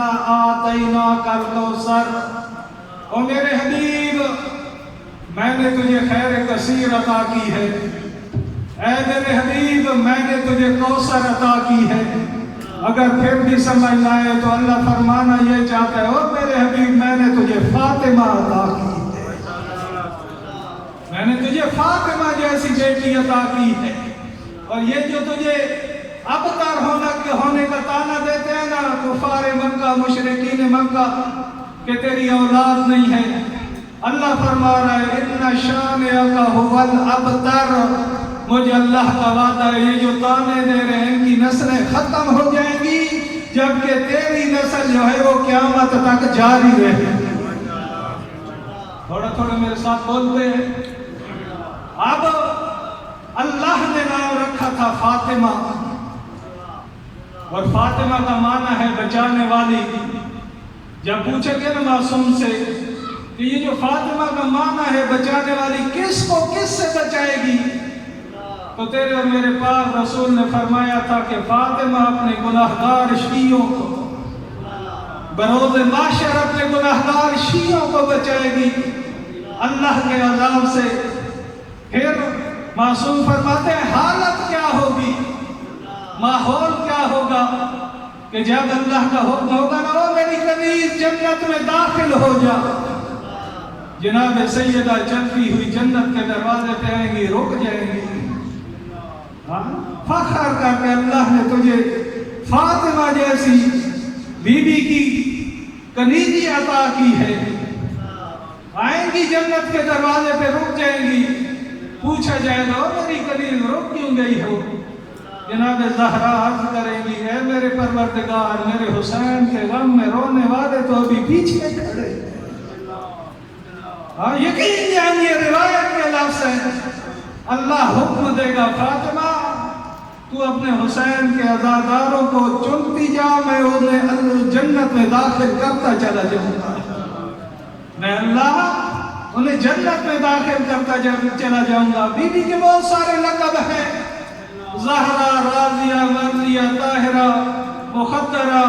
انا اعطیناک الکوثر، او میرے حبیب میں نے تجھے خیر کثیر عطا کی ہے، اے میرے حبیب میں نے تجھے کوثر عطا کی ہے۔ اگر پھر بھی سمجھ نہ آئے تو اللہ فرمانا یہ چاہتا ہے، او میرے حبیب میں نے تجھے فاطمہ عطا کی ہے، میں نے تجھے فاطمہ جیسی بیٹی عطا کی ہے۔ اور یہ جو تجھے ابتر ہونے کا تانا دیتے ہیں نا کفار مکہ مشرکین مکہ کہ تیری اولاد نہیں ہے، اللہ فرما رہا ہے ان شانئک ھو الابتر، مجھے اللہ کا وعدہ ہے یہ جو تانے دے رہے ہیں ان کی نسلیں ختم ہو جائیں گی، جبکہ تیری نسل جو ہے وہ قیامت تک جاری رہے۔ تھوڑا تھوڑا میرے ساتھ بولتے ہیں۔ اب اللہ نے نام رکھا تھا فاطمہ، اور فاطمہ کا معنی ہے بچانے والی۔ جب پوچھے گئے نا معصوم سے کہ یہ جو فاطمہ کا معنی ہے بچانے والی، کس کو کس سے بچائے گی؟ تو تیرے اور میرے پاک رسول نے فرمایا تھا کہ فاطمہ اپنے گناہگار شیعوں کو بروز محشر اپنے گناہگار شیعوں کو بچائے گی اللہ کے عذاب سے۔ پھر معصوم فرماتے ہیں حالت کیا ہوگی، ماحول کیا ہوگا کہ جب اللہ کا حکم ہوگا نا وہ میری کنیز جنت میں داخل ہو جا، جناب سیدہ چلتی ہوئی جنت کے دروازے پہ آئیں گی، رک جائیں گی، فخر کر کے اللہ نے تجھے فاطمہ جیسی بی بی کی کنیزی عطا کی ہے۔ آئیں گی جنت کے دروازے پہ، رک جائیں گی، پوچھا جائے گا میری کنیز رک کیوں گئی ہو؟ جناب زہرا عرض کریں گی اے میرے پروردگار میرے حسین کے غم میں رونے والے تو ابھی پیچھے کھڑے۔ یقین جان یہ روایت کے لفظ ہے، اللہ حکم دے گا فاطمہ تو اپنے حسین کے عزاداروں کو چنتی جا، میں انہیں جنت میں داخل کرتا چلا جاؤں گا، میں اللہ انہیں جنت میں داخل کرتا چلا جاؤں گا۔ بی بی کے بہت سارے لقب ہیں، زہرا، راضیہ، مرضیہ، طاہرہ، مخدرہ،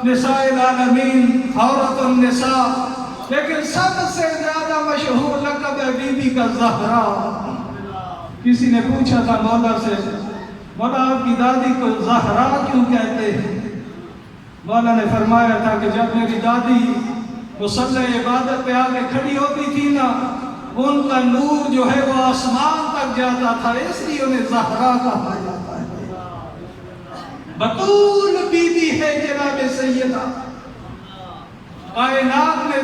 نساء العالمین، عورت النساء، لیکن سب سے زیادہ مشہور لقب ہے بی بی کا زہرا۔ کسی نے پوچھا تھا مولا سے، مولا آپ کی دادی کو زہرا کیوں کہتے ہیں؟ مولا نے فرمایا تھا کہ جب میری دادی مصلی عبادت پہ آگے کھڑی ہوتی تھی نا، ان کا نور جو ہے وہ آسمان تک جاتا تھا، اس لیے انہیں زہرا کہا جاتا ہے۔ بطول بی بی ہے جناب سیدہ، کائنات میں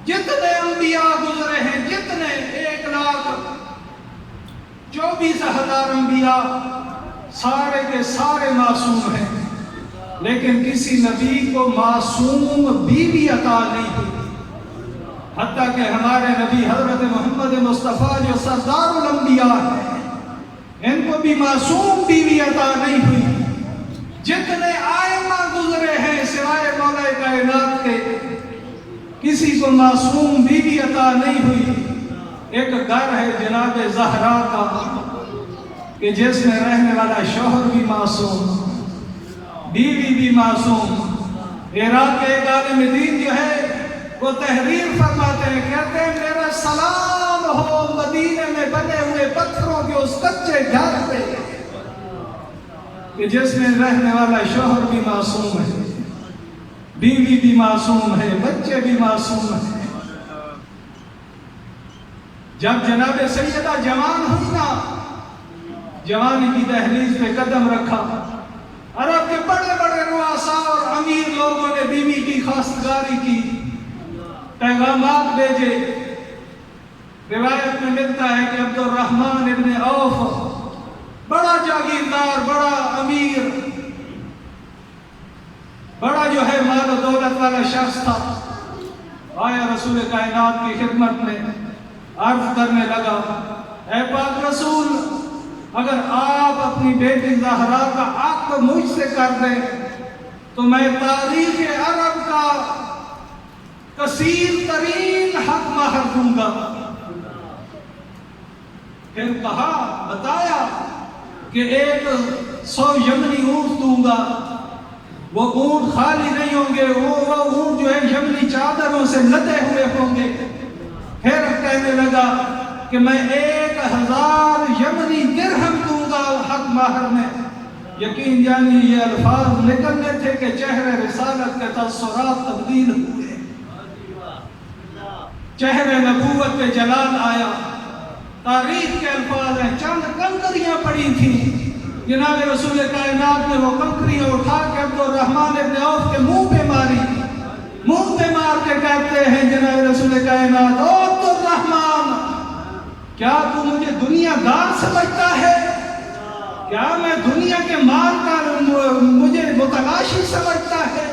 جتنے انبیاء گزرے ہیں، جتنے 1,24,000 انبیاء، سارے کے سارے معصوم ہیں، لیکن کسی نبی کو معصوم بیوی عطا نہیں ہوئی، حتیٰ کہ ہمارے نبی حضرت محمد مصطفیٰ جو سردار الانبیاء ہیں، ان کو بھی معصوم بیوی عطا نہیں ہوئی۔ جتنے آئمہ گزرے ہیں سوائے مولا کائنات کے، کسی کو معصوم بیوی عطا نہیں ہوئی۔ ایک گھر ہے جناب زہرا کا کہ جس میں رہنے والا شوہر بھی معصوم، بیوی بھی معصوم۔ عراق کے ایک عالم دین جو ہے وہ تحریر فرماتے ہیں، کہتے ہیں میرا سلام ہو مدینے میں بنے ہوئے پتھروں کے اس کچے گھر پہ کہ جس میں رہنے والا شوہر بھی معصوم ہے، بیوی بھی معصوم ہے، بچے بھی معصوم ہیں۔ جب جناب سیدہ جوان ہوئی نا، جوانی کی دہلیز پہ قدم رکھا، عرب کے بڑے بڑے رؤساء اور امیر لوگوں نے بیوی کی خواستگاری کی، پیغامات بھیجے۔ روایت میں ملتا ہے کہ عبد الرحمن ابن عوف بڑا جاگیردار، بڑا امیر، بڑا جو ہے مال و دولت والا شخص تھا، آیا رسول کائنات کی خدمت میں عرض کرنے لگا، اے پاک رسول اگر آپ اپنی بیٹی زہرا کا عقد مجھ سے کر دیں تو میں تاریخ عرب کا کثیر ترین حق مہر دوں گا۔ پھر کہا، بتایا کہ 100 یمنی اونٹ دوں گا، وہ اونٹ خالی نہیں ہوں گے، وہ اونٹ جو ہے یمنی چادروں سے لدے ہوئے ہوں گے۔ پھر کہنے لگا کہ میں 1000 یمنی درہم دوں گا حق مہر میں۔ یقین یعنی یہ الفاظ نکلنے تھے کہ چہرے رسالت کے تاثرات تبدیل ہوئے، چہرے نبوت پہ جلال آیا۔ تاریخ کے الفاظ ہیں، چند کنکریاں پڑی تھیں، جناب رسول کائنات نے وہ کنکریاں اٹھا کے عبد الرحمن ابن عوف کے منہ پہ ماری، منہ پہ مار کے کہتے ہیں جناب رسول کائنات، او عبد الرحمن، کیا تو مجھے دنیا دار سمجھتا ہے؟ کیا میں دنیا کے مال کا مجھے متلاشی سمجھتا ہے؟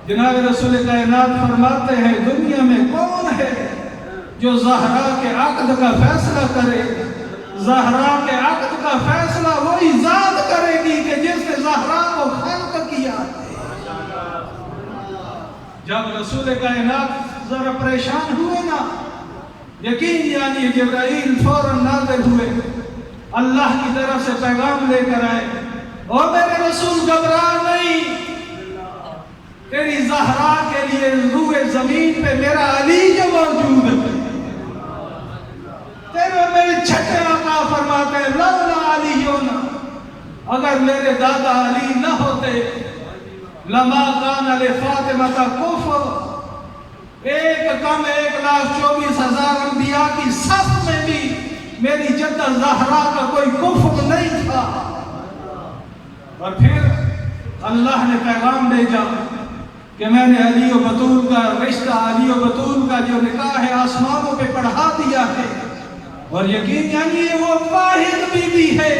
جناب رسول کائنات فرماتے ہیں، دنیا میں کون ہے جو زہرا کے عقد کا فیصلہ کرے؟ زہرا کے عقد کا فیصلہ وہی ذات کرے گی کہ جس نے زہرا کو خلق کیا ہے۔ جب رسول کائنات ذرا پریشان ہوئے نا، یقین یعنی جبرائیل فوراً نازل ہوئے، اللہ کی طرف سے پیغام لے کر آئے، اور میرے رسول گھبرا نہیں، تیری زہرا کے لیے روئے زمین پہ میرا علی جو موجود ہے۔ تیرے میرے چھٹے آقا فرماتے ہیں، لولا علیون، اگر میرے دادا علی نہ ہوتے، لما کان لفاطمہ کفر، 1,24,000 انبیاء کی صف میں بھی میری جدہ زہرا کا کوئی کفر نہیں تھا۔ اور پھر اللہ نے پیغام بھیجا کہ میں نے علی و بطول کا رشتہ، علی و بطول کا جو نکاح ہے آسمانوں پہ پڑھا دیا ہے، اور یقین یعنی وہ واحد بیوی ہے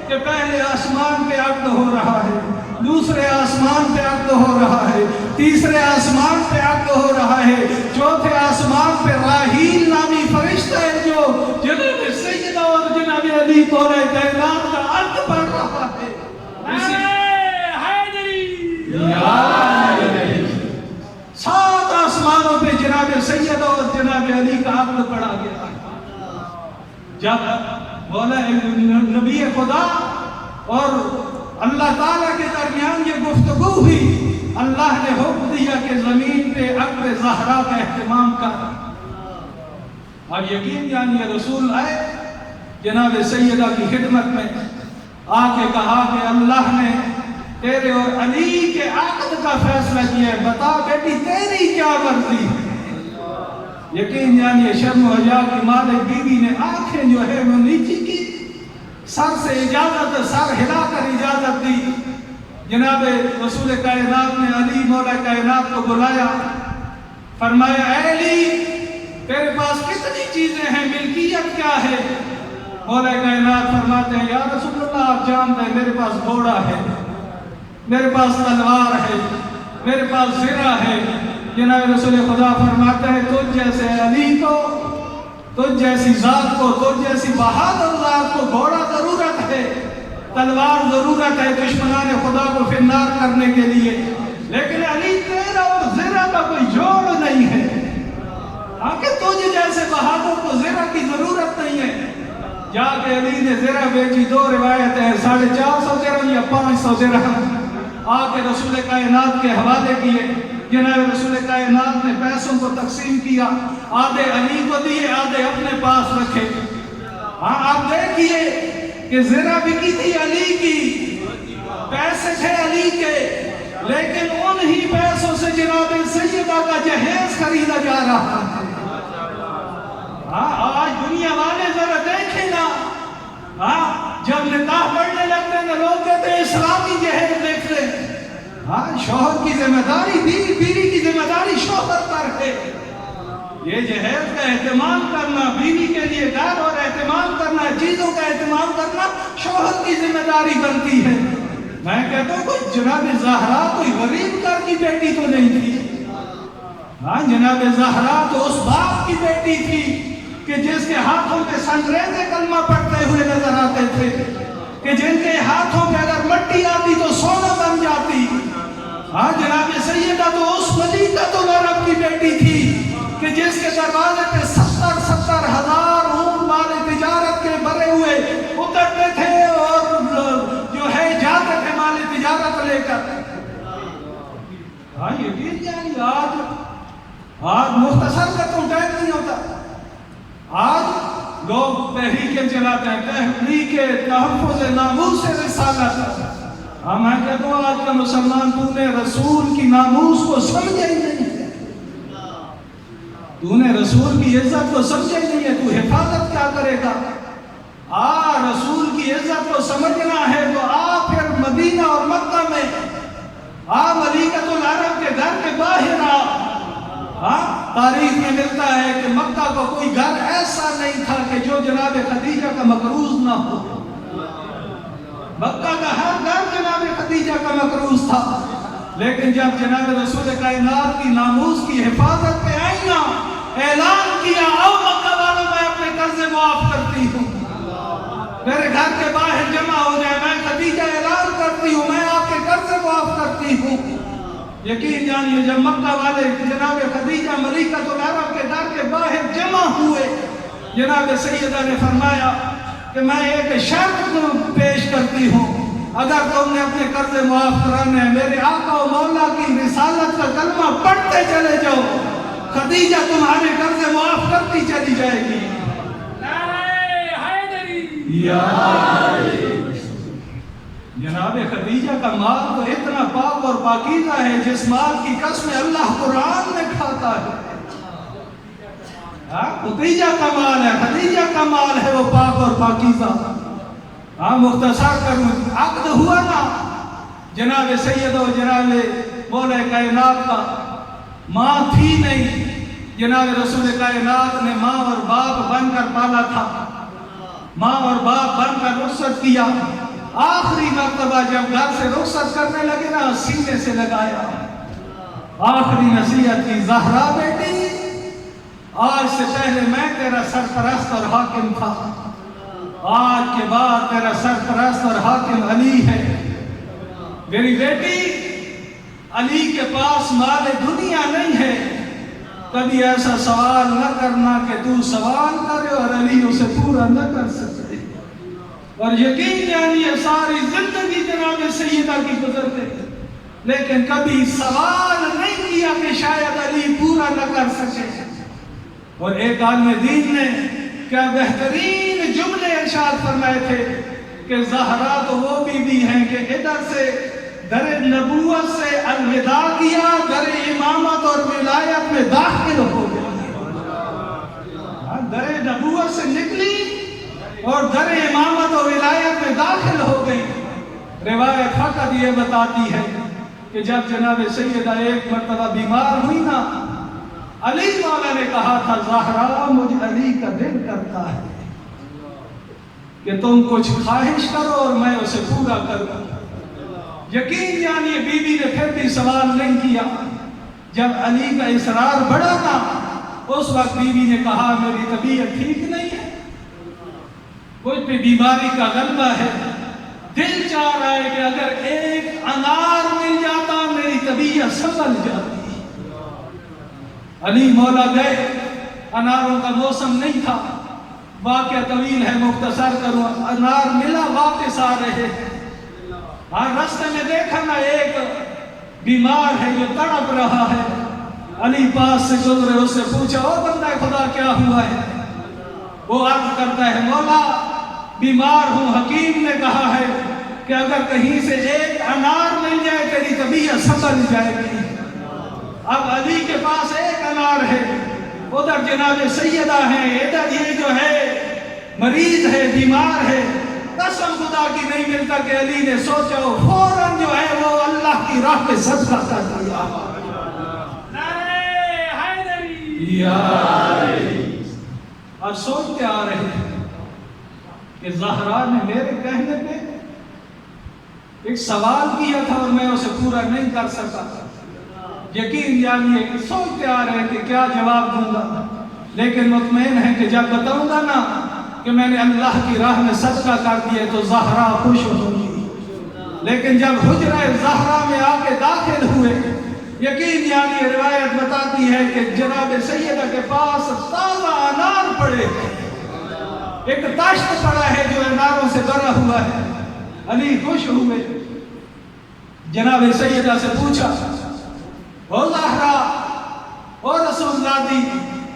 کہ پہلے آسمان پہ عقد ہو رہا ہے، دوسرے آسمان پہ عقد ہو رہا ہے، تیسرے آسمان پہ عقد ہو رہا ہے، چوتھے آسمان پہ راہیل نامی فرشتہ ہے جو جناب سیدہ اور جناب علی طور کائنات کا عقد پڑھ رہا ہے۔ سات آسمانوں پہ جناب سیدہ اور جناب علی کا عقد پڑھا گیا۔ جب مولا نبی خدا اور اللہ تعالیٰ کے درمیان یہ گفتگو ہوئی، اللہ نے حکم دیا کہ زمین پہ عقد زہرا کا اہتمام کر۔ اور یقین جانیے رسول آئے جناب سیدہ کی خدمت میں، آ کے کہا کہ اللہ نے تیرے اور علی کے عقد کا فیصلہ کیا ہے، بتا بیٹی تیری کیا مرضی ہے؟ یقین جانیے شرم و حیا کی مالک بیوی نے آنکھیں جو ہے وہ نیچی کی، سر سے اجازت، سر ہلا کر اجازت دی۔ جناب رسول کائنات نے علی مولا کائنات کو بلایا، فرمایا، اے علی تیرے پاس کتنی چیزیں ہیں، ملکیت کیا ہے؟ مولا کائنات فرماتے ہیں، یا رسول اللہ آپ جانتے ہیں میرے پاس گھوڑا ہے، میرے پاس تلوار ہے، میرے پاس زرہ ہے۔ جناب رسول خدا فرماتے ہیں، تجھ جیسے علی کو، تجھ جیسی ذات کو، تجھ جیسی بہادر ذات کو گھوڑا ضرورت ہے، تلوار ضرورت ہے دشمنان خدا کو فنار کرنے کے لیے، لیکن علی تیرا اور زرہ کا کوئی جوڑ نہیں ہے۔ آکے تجھ جیسے بہادر کو زرہ کی ضرورت نہیں ہے۔ جا کے علی نے زرہ بیچی، 2 روایتیں ہیں، 450 درہم یا 500 درہم، آ کے رسول کائنات کے حوالے کیے۔ جناب رسول کائنات نے پیسوں کو تقسیم کیا، آدھے علی کو دیے، آدھے اپنے پاس رکھے۔ ہاں آپ دیکھیے کہ زرہ بکی تھی علی کی، پیسے تھے علی کے، لیکن انہی پیسوں سے جناب سیدہ کا جہیز خریدا جا رہا ہے۔ ہاں آج دنیا والے ذرا دیکھیں نا، ہاں جب نکاح پڑھنے لگتے ہیں لوگ کہتے ہیں اسلامی جہیز دیکھ لیں۔ ہاں شوہر کی ذمہ داری، بیوی کی ذمہ داری شوہر پر ہے۔ یہ جہیز کا اہتمام کرنا، بیوی کے لیے گھر اور اہتمام کرنا، چیزوں کا اہتمام کرنا شوہر کی ذمہ داری بنتی ہے۔ میں کہتا ہوں کوئی جناب زہرا کوئی غریب گھر کی بیٹی تو نہیں تھی۔ ہاں جناب زہرا تو اس باپ کی بیٹی تھی کہ جس کے ہاتھوں پہ سنگریزے کلمہ پڑھتے ہوئے نظر آتے تھے، کہ جن کے ہاتھوں پہ اگر مٹی آتی تو سونا بن جاتی۔ ہاں جناب سیدہ تو اس ملیکۃ العرب کی بیٹی تھی کہ جس کے دروازے پہ 70 ہزار اونٹ مال تجارت کے بھرے ہوئے اترتے تھے اور جو ہے جاتے تھے مال تجارت لے کر۔ ہاں یقین جانی آج مختصر کا تو ٹائم نہیں ہوتا. آج لوگ تحریکیں چلاتے ہیں, تحریک تحفظ ناموس رسالت. ہاں میں کہتا ہوں آج کا مسلمان تو نے رسول کی ناموس کو سمجھا ہی نہیں ہے, تو نے رسول کی عزت کو سمجھا ہی نہیں ہے. تو حفاظت کیا کرے گا؟ رسول کی عزت کو سمجھنا ہے تو پھر مدینہ اور مکہ میں ملیکۃ العرب کے گھر کے باہر تاریخ میں ملتا ہے کہ مکہ کا کوئی گھر ایسا نہیں تھا کہ جو جناب خدیجہ کا مقروض نہ ہو. مکہ کا ہر گھر جناب خدیجہ کا مقروض تھا. لیکن جب جناب رسول کائنات کی ناموس کی حفاظت پہ آئی نا, اعلان کیا آؤ مکہ والوں میں اپنے قرض معاف کرتی ہوں, میرے گھر کے باہر جمع ہو جائے, میں خدیجہ اعلان کرتی ہوں میں آپ کے قرض معاف کرتی ہوں. یقین جانیے جب مکہ والے جناب خدیجہ ملیکۃ العرب کے گھر کے باہر جمع ہوئے, جناب سیدہ نے فرمایا کہ میں ایک شرط پیش کرتی ہوں, اگر تم نے اپنے قرض معاف کرانے ہیں میرے آقا و مولا کی رسالت کا کلمہ پڑھتے چلے جاؤ, خدیجہ تمہارے قرض معاف کرتی چلی جائے گی. جناب خدیجہ کا مال تو اتنا پاک اور پاکیزہ ہے جس مال کی قسم اللہ قرآن میں کھاتا ہے. خدیجہ کا مال ہے, خدیجہ کا مال ہے وہ پاک اور پاکیزہ. مختصر کروں, عقد ہوا نا جناب سید و جناب مولا کائنات کا, ماں تھی نہیں, جناب رسول کائنات نے ماں اور باپ بن کر پالا تھا, ماں اور باپ بن کر رخصت کیا. آخری مرتبہ جب گھر سے رخصت کرنے لگے نا سینے سے لگایا, آخری نصیحت کی, زہرا بیٹی آج سے پہلے میں تیرا سرپرست اور حاکم تھا, آج کے بعد تیرا سرپرست اور حاکم علی ہے. میری بیٹی علی کے پاس مال دنیا نہیں ہے, کبھی ایسا سوال نہ کرنا کہ تو سوال کرے اور علی اسے پورا نہ کر سکے. اور یقین جانیے ساری زندگی جناب سیدہ کی گزر گئی, لیکن کبھی سوال نہیں کیا کہ شاید علی پورا نہ کر سکے. اور ایک عالم دین نے کیا بہترین جملے ارشاد فرمائے تھے کہ زہرا تو وہ بیوی ہیں کہ ادھر سے در نبوت سے الوداع کیا, در امامت اور ولایت میں داخل ہو گئی. در نبوت سے نکلی اور در امامت اور ولایت میں داخل ہو گئی. روایت فقط یہ بتاتی ہے کہ جب جناب سیدہ ایک مرتبہ بیمار ہوئی نا, علی مولا نے کہا تھا زہرا مجھ علی کا دل کرتا ہے کہ تم کچھ خواہش کرو اور میں اسے پورا کروں. یقین جانیے بیوی نے پھر بھی سوال نہیں کیا. جب علی کا اصرار بڑھا نا اس وقت بیوی نے کہا میری طبیعت ٹھیک نہیں ہے, کچھ بھی بیماری کا غلبہ ہے, دل چاہ رہا ہے کہ اگر ایک انار مل جاتا میری طبیعت سنبھل جاتی. علی مولا گئے, اناروں کا موسم نہیں تھا, واقعہ طویل ہے مختصر کروں. انار ملا, واپس آ رہے, راستے میں دیکھا نا ایک بیمار ہے جو تڑپ رہا ہے. علی پاس سے گزرے, اس سے پوچھا او بندہ خدا کیا ہوا ہے؟ وہ عرض کرتا ہے مولا بیمار ہوں, حکیم نے کہا ہے کہ اگر کہیں سے ایک انار مل جائے تیری طبیعت سنبھل جائے گی. اب علی کے پاس ایک انار ہے, ادھر جناب سیدہ ہیں, ادھر یہ جو ہے مریض ہے, بیمار ہے. قسم خدا کی نہیں ملتا کہ علی نے سوچا فوراً جو ہے وہ اللہ کی راہ پہ صدقہ کر دیا. اور سوچتے آ رہے ہیں کہ زہرا نے میرے کہنے پہ ایک سوال کیا تھا اور میں اسے پورا نہیں کر سکا. یقین جانیے کہ سوچتے آ رہے کہ کیا جواب دوں گا, لیکن مطمئن ہے کہ جب بتاؤں گا نا کہ میں نے اللہ کی راہ میں صدقہ کر دیا تو زہرا خوش ہوگی. لیکن جب حجرہ زہرا میں آ کے داخل ہوئے, یقین جانیے روایت بتاتی ہے کہ جناب سیدہ کے پاس تازہ انار پڑے, ایک تاشت پڑا ہے جو اناروں سے بھرا ہوا ہے. علی خوش ہوئے, جناب سیدہ سے پوچھا او زہرا، او رسول زادی،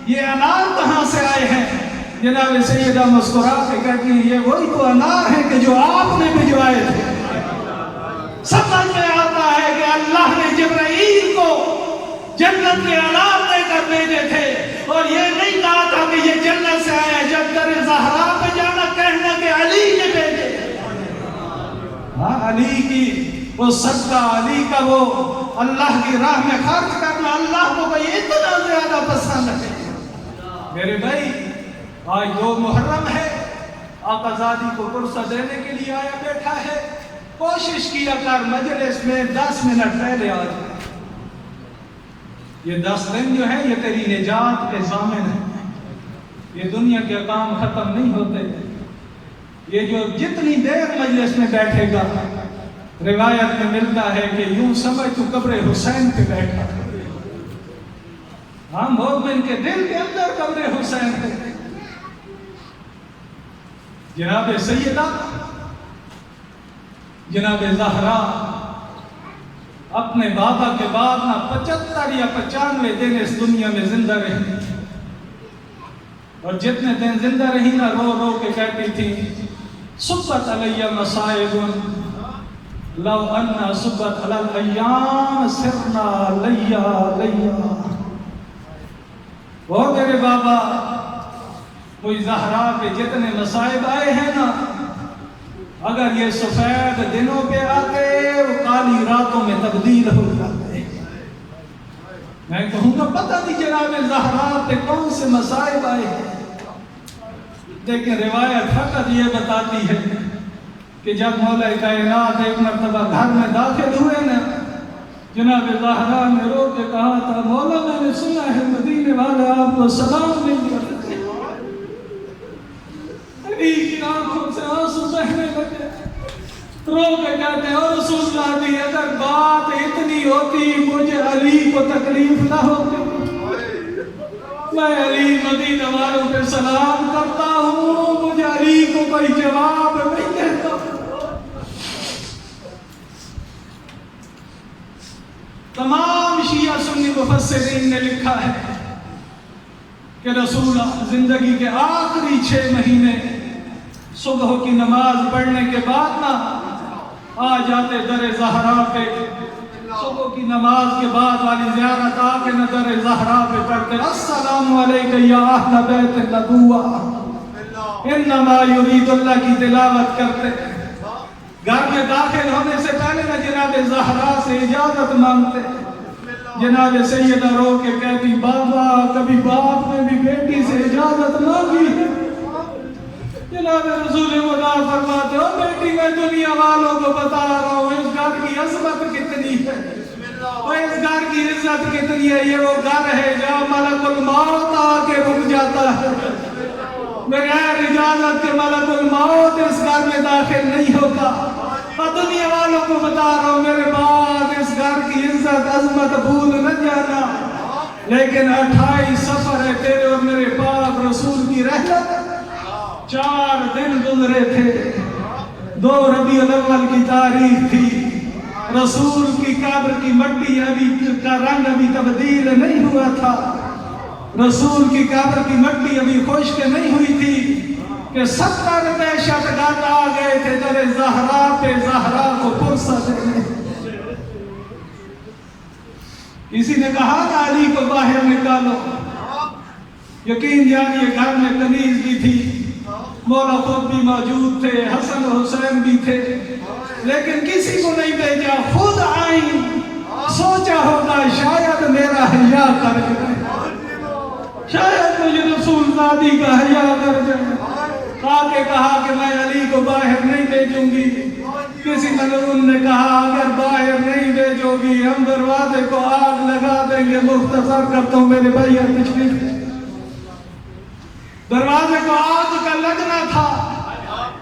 یہ انار کہاں سے آئے ہیں؟ جناب سیدہ مسکرا کے کہتی ہیں یہ وہی تو انار ہے کہ جو آپ نے بھجوائے تھے۔ سمجھ میں آتا ہے کہ اللہ نے جبرائیل کو جنت کے انار دے کر بھیجے تھے، اور یہ نہیں کہا تھا کہ یہ جنت سے آیا۔ جب در زہرا پہ جانا کہنا کہ علی نے بھیجے، ہاں علی کی وہ صدقہ، علی کا وہ اللہ کی راہ میں خرچ کرنا اللہ کو کوئی اتنا زیادہ پسند ہے۔ میرے بھائی آج 2 محرم ہے، آقا زادی کو قرصہ دینے کے لیے آیا بیٹھا ہے، کوشش کیا کر مجلس میں 10 منٹ پہلے آ جائے۔ یہ 10 دن جو ہے یہ تیری نجات کے ضامن ہے۔ یہ دنیا کے کام ختم نہیں ہوتے، یہ جو جتنی دیر مجلس میں بیٹھے گا، روایت میں ملتا ہے کہ یوں سمجھ تو قبر حسین پہ بیٹھا۔ ہاں مومن کے دل کے اندر قبر حسین ہے۔ جناب سیدہ جناب زہرا اپنے بابا کے بعد نہ 75 یا 95 دن اس دنیا میں زندہ رہی، اور جتنے دن زندہ رہی نہ رو رو کے کہتی تھی صبت علی مصائب لو ان صبت علی الایام سرنا لیا لیا۔ وہ میرے بابا کوئی زہرا پہ جتنے مصائب آئے ہیں نا، اگر یہ سفید دنوں پہ آتے وہ کالی راتوں میں تبدیل ہو جاتے۔ میں کہوں گا پتہ نہیں جناب زہرا پہ کون سے مصائب آئے ہیں، لیکن روایت فقط یہ بتاتی ہے کہ جب مولا کائنات ایک مرتبہ گھر میں داخل ہوئے نا، جناب زہرا نے رو کے کہا تھا مولا میں نے سنا ہے مدینے والے آپ کو سلام نہیں کرتے۔ علی کی آنکھوں سے آنسو بہنے لگے، رو کے کہتے ہیں اور رسول زادی اگر بات اتنی ہوتی مجھے علی کو تکلیف نہ ہوتی، میں علی مدینہ والوں پہ سلام کرتا ہوں، مجھے علی کو کوئی جواب نہیں دیتا۔ تمام شیعہ سنی مفسرین نے لکھا ہے کہ رسول زندگی کے آخری 6 مہینے صبح کی نماز پڑھنے کے بعد نہ آ جاتے در زہرا پہ، صبح کی نماز کے بعد والی زیارت آ کے نہ در زہرا پہ پڑھتے السلام علیکم یا اہل بیت النبوہ انما یرید اللہ کی تلاوت کرتے۔ گھر میں داخل ہونے سے پہلے نہ جناب زہرا سے اجازت مانگتے۔ جناب سیدہ رو کے کہتی بابا کبھی باپ نے بھی بیٹی سے اجازت مانگی؟ جناب رسول خدا فرماتے ہو بیٹی میں دنیا والوں کو بتا رہا ہوں اس گھر کی عظمت کتنی ہے، اور اس گھر کی عزت کتنی ہے۔ یہ وہ گھر ہے جہاں ملک الموت آ کے رک جاتا ہے، بغیر اجازت کے ملک الموت اس گھر میں داخل نہیں ہوتا۔ اور دنیا والوں کو بتا رہا ہوں میرے بعد اس گھر کی عزت عظمت بھول نہ جانا۔ لیکن 28 سفر ہے تیرے اور میرے پاک رسول کی رحلت، 4 دن گزرے تھے، 2 ربیع الاول کی تاریخ تھی، رسول کی قبر کی مٹی کا رنگ ابھی تبدیل نہیں ہوا تھا، رسول کی قبر کی مٹی ابھی خشک نہیں ہوئی تھی کہ 70 دہشت گرد آ گئے تھے در زہرا پہ زہرا کو فرصت دینے۔ کسی نے کہا نا علی کو باہر نکالو، یقین جانیے گھر میں کنیز بھی تھی، مولا خود بھی موجود تھے، حسن و حسین بھی تھے، لیکن کسی کو نہیں بھیجا، خود آئیں۔ سوچا ہوگا شاید میرا حیا کر جائے، شاید مجھے رسول زادی کا حیا کر جائے۔ آگے کہا کہ میں علی کو باہر نہیں بھیجوں گی۔ کسی ملعون نے کہا اگر باہر نہیں بھیجو گی ہم دروازے کو آگ لگا دیں گے۔ مختصر کرتا ہوں میرے بھائی تشریف، دروازے کو آگ کا لگنا تھا،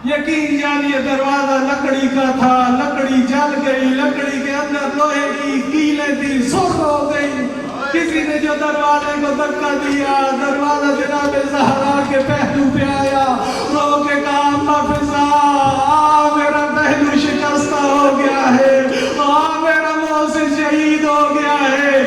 یقین جانیے دروازہ لکڑی کا تھا، لکڑی جل گئی، لکڑی کے اندر لوہے کی کیلیں تھی، سرخ ہو گئی۔ کسی نے جو دروازے کو دھکا دیا، دروازہ جناب زہرا کے پہلو پہ آیا، رو کے کہا اما فضا میرا پہلو شکستہ ہو گیا ہے، میرا محسن شہید ہو گیا ہے،